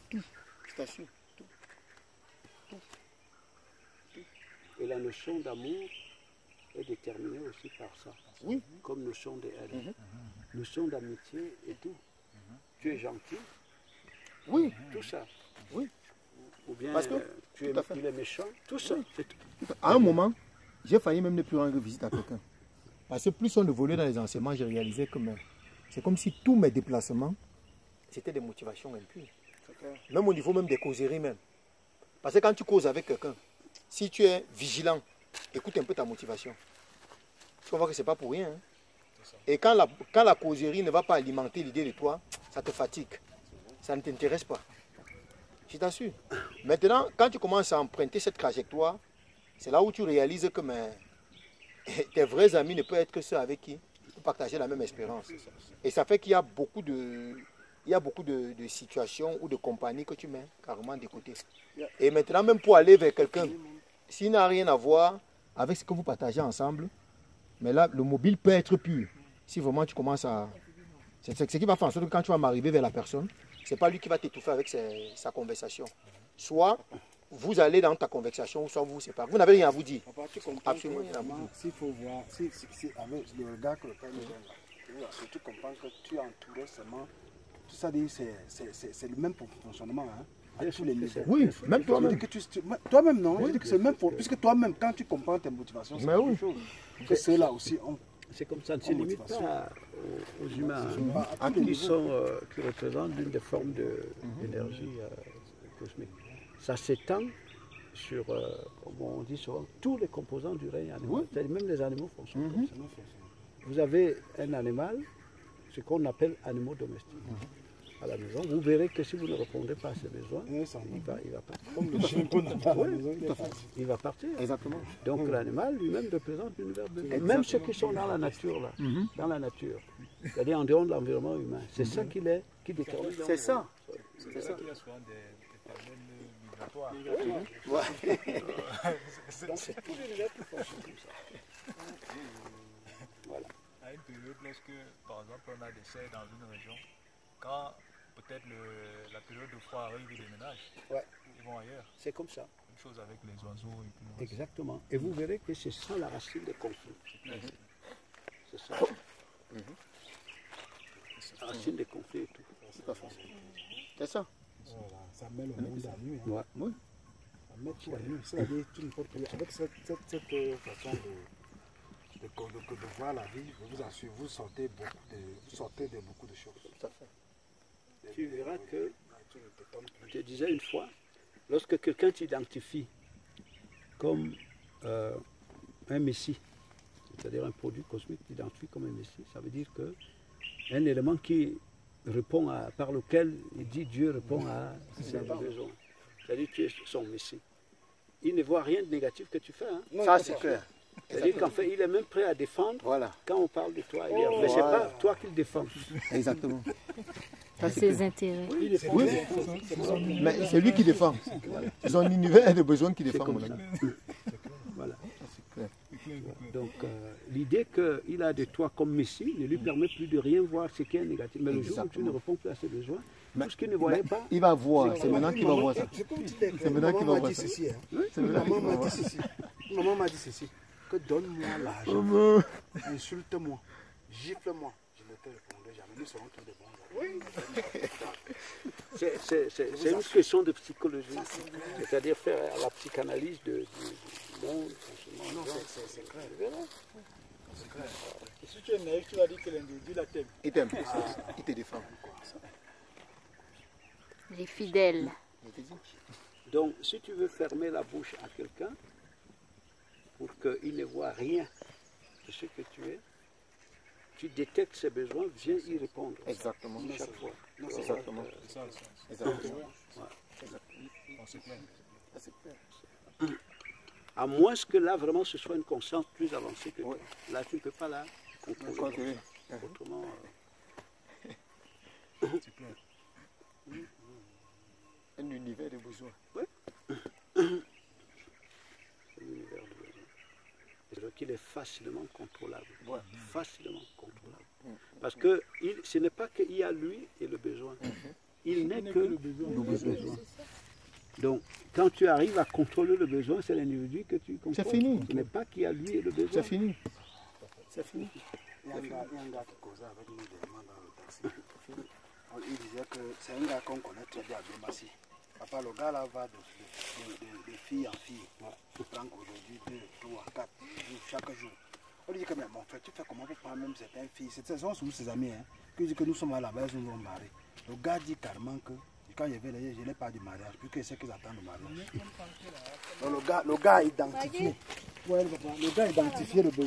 tout. Je t'assure. Tout. Et la notion d'amour est déterminée aussi par ça. Oui. Comme notion de haine. Notion d'amitié et tout. Tu es gentil. Oui. Tout ça. Oui. Ou bien Parce que, il est méchant. Tout ça. Oui. C'est tout. À un moment, j'ai failli même ne plus rendre visite à quelqu'un. Parce que plus on évoluait dans les enseignements, j'ai réalisé que c'est comme si tous mes déplacements, c'était des motivations impures. Même au niveau même des causeries même. Parce que quand tu causes avec quelqu'un, si tu es vigilant, écoute un peu ta motivation. Tu vois que ce n'est pas pour rien. Hein. Et quand la causerie ne va pas alimenter l'idée de toi, ça te fatigue. Ça ne t'intéresse pas. Je t'assure. Maintenant, quand tu commences à emprunter cette trajectoire, c'est là où tu réalises que tes vrais amis ne peuvent être que ceux avec qui vous partagez la même espérance. Et ça fait qu'il y a beaucoup de situations ou de compagnies que tu mets carrément de côté. Et maintenant, même pour aller vers quelqu'un, s'il n'a rien à voir avec ce que vous partagez ensemble, mais là, le mobile peut être pur. Si vraiment tu commences à... C'est ce qui va faire en sorte que quand tu vas m'arriver vers la personne, ce n'est pas lui qui va t'étouffer avec sa conversation. Soit vous allez dans ta conversation, soit vous vous séparez. Vous n'avez rien à vous dire. Absolument rien à vous dire. S'il faut voir, avec le regard que le père nous donne là, tu dois surtout comprendre que tu es entouré seulement. Tout ça, c'est le même fonctionnement. Hein, à tous les niveaux. Oui, même toi-même. Toi-même, non. Je dis que c'est le même puisque toi-même, quand tu comprends tes motivations, c'est quelque chose. Que ceux-là aussi ont. C'est comme ça, ne se limite pas aux humains qui représentent l'une des formes d'énergie cosmique. Ça s'étend sur, comme on dit souvent, tous les composants du règne animal. Même les animaux fonctionnent comme ça. Vous avez un animal, ce qu'on appelle animaux domestiques. À la maison, vous verrez que si vous ne répondez pas à ses besoins, il va partir. Comme le chien qu'on n'a pas à la maison, il va partir. Exactement. Donc l'animal lui-même représente l'univers de Dieu. Même ceux qui sont dans la nature, là, dans la nature, c'est-à-dire en dehors de l'environnement humain, c'est ça qui détermine. C'est ça. C'est ça qu'il y a souvent des termes migratoires. C'est tout l'univers qui fonctionne comme ça. Voilà. À une période, lorsque, par exemple, on a des serres dans une région, quand peut-être la période de froid arrive, ils déménagent, ils vont ailleurs. C'est comme ça. Même chose avec les oiseaux et tout. Exactement. Et vous verrez que c'est ça la racine des conflits. C'est ça. La racine des conflits et tout. C'est ça. Ça met le monde à nu. Ouais. Oui. Ça met tout à nu. C'est-à-dire, tu ne peux plus. Avec cette façon de voir la vie, je vous assure, vous sortez de beaucoup de choses. Tout à fait. Tu verras que, je te disais une fois, lorsque quelqu'un t'identifie comme un messie, c'est-à-dire un produit cosmique t'identifie comme un messie, ça veut dire que un élément qui répond par lequel il dit Dieu répond à ses besoins. C'est-à-dire que tu es son messie. Il ne voit rien de négatif que tu fais. Hein. Ça, c'est clair. C'est-à-dire qu'en fait, il est même prêt à défendre quand on parle de toi. Mais ce n'est pas toi qu'il défend. Exactement. Ses intérêts. Oui, mais c'est lui qui défend. C'est son univers de besoin qui défend, mon ami. Voilà. Donc, l'idée qu'il a de toi comme Messie ne lui permet plus de rien voir ce qui est négatif. Mais le jour où tu ne réponds plus à ses besoins, tout ce qu'il ne voyait pas... Il va voir, c'est maintenant qu'il va voir ça. C'est maintenant qu'il va voir ça. Maman m'a dit ceci, que donne-moi l'argent, insulte-moi, gifle-moi. Je ne te répondrai jamais, nous serons tous des bons amis. C'est une question de psychologie, c'est-à-dire faire la psychanalyse du monde. Non, c'est clair. C'est clair. Si tu es naïf, tu vas dire que l'individu la t'aime. Il t'aime, il te défend. Les fidèles. Donc, si tu veux fermer la bouche à quelqu'un, pour qu'il ne voit rien de ce que tu es, tu détectes ses besoins, viens y répondre. Exactement. Chaque fois. C'est exactement. C'est clair. À moins que là, vraiment, ce soit une conscience plus avancée que toi. Là, tu ne peux pas la contrôler. Autrement... C'est clair. Un univers de besoins. Oui. L'univers de besoins. C'est qu'il est facilement contrôlable. Facilement contrôlable. Parce que ce n'est pas qu'il y a lui et le besoin. il n'est que le besoin. Donc, quand tu arrives à contrôler le besoin, c'est l'individu que tu contrôles. C'est fini. Ce n'est pas qui a lui le besoin. C'est fini. C'est fini. Il y a un gars qui causait avec nous dernièrement dans le taxi. Il disait que c'est un gars qu'on connaît très bien à Bémassi. Papa, le gars là va de fille en fille. Il prend aujourd'hui 2, 3, 4 jours chaque jour. On lui dit que mais mon frère, tu fais comment pour prendre même certaines filles? C'est sont ses amis, hein. Qui dit que nous sommes à la base, nous nous mariés. Le gars dit carrément que quand je vais là, je n'ai pas de mariage, puisque c'est qu'ils attendent le mariage. Donc le gars a identifié. Ouais, le gars a identifié le besoin.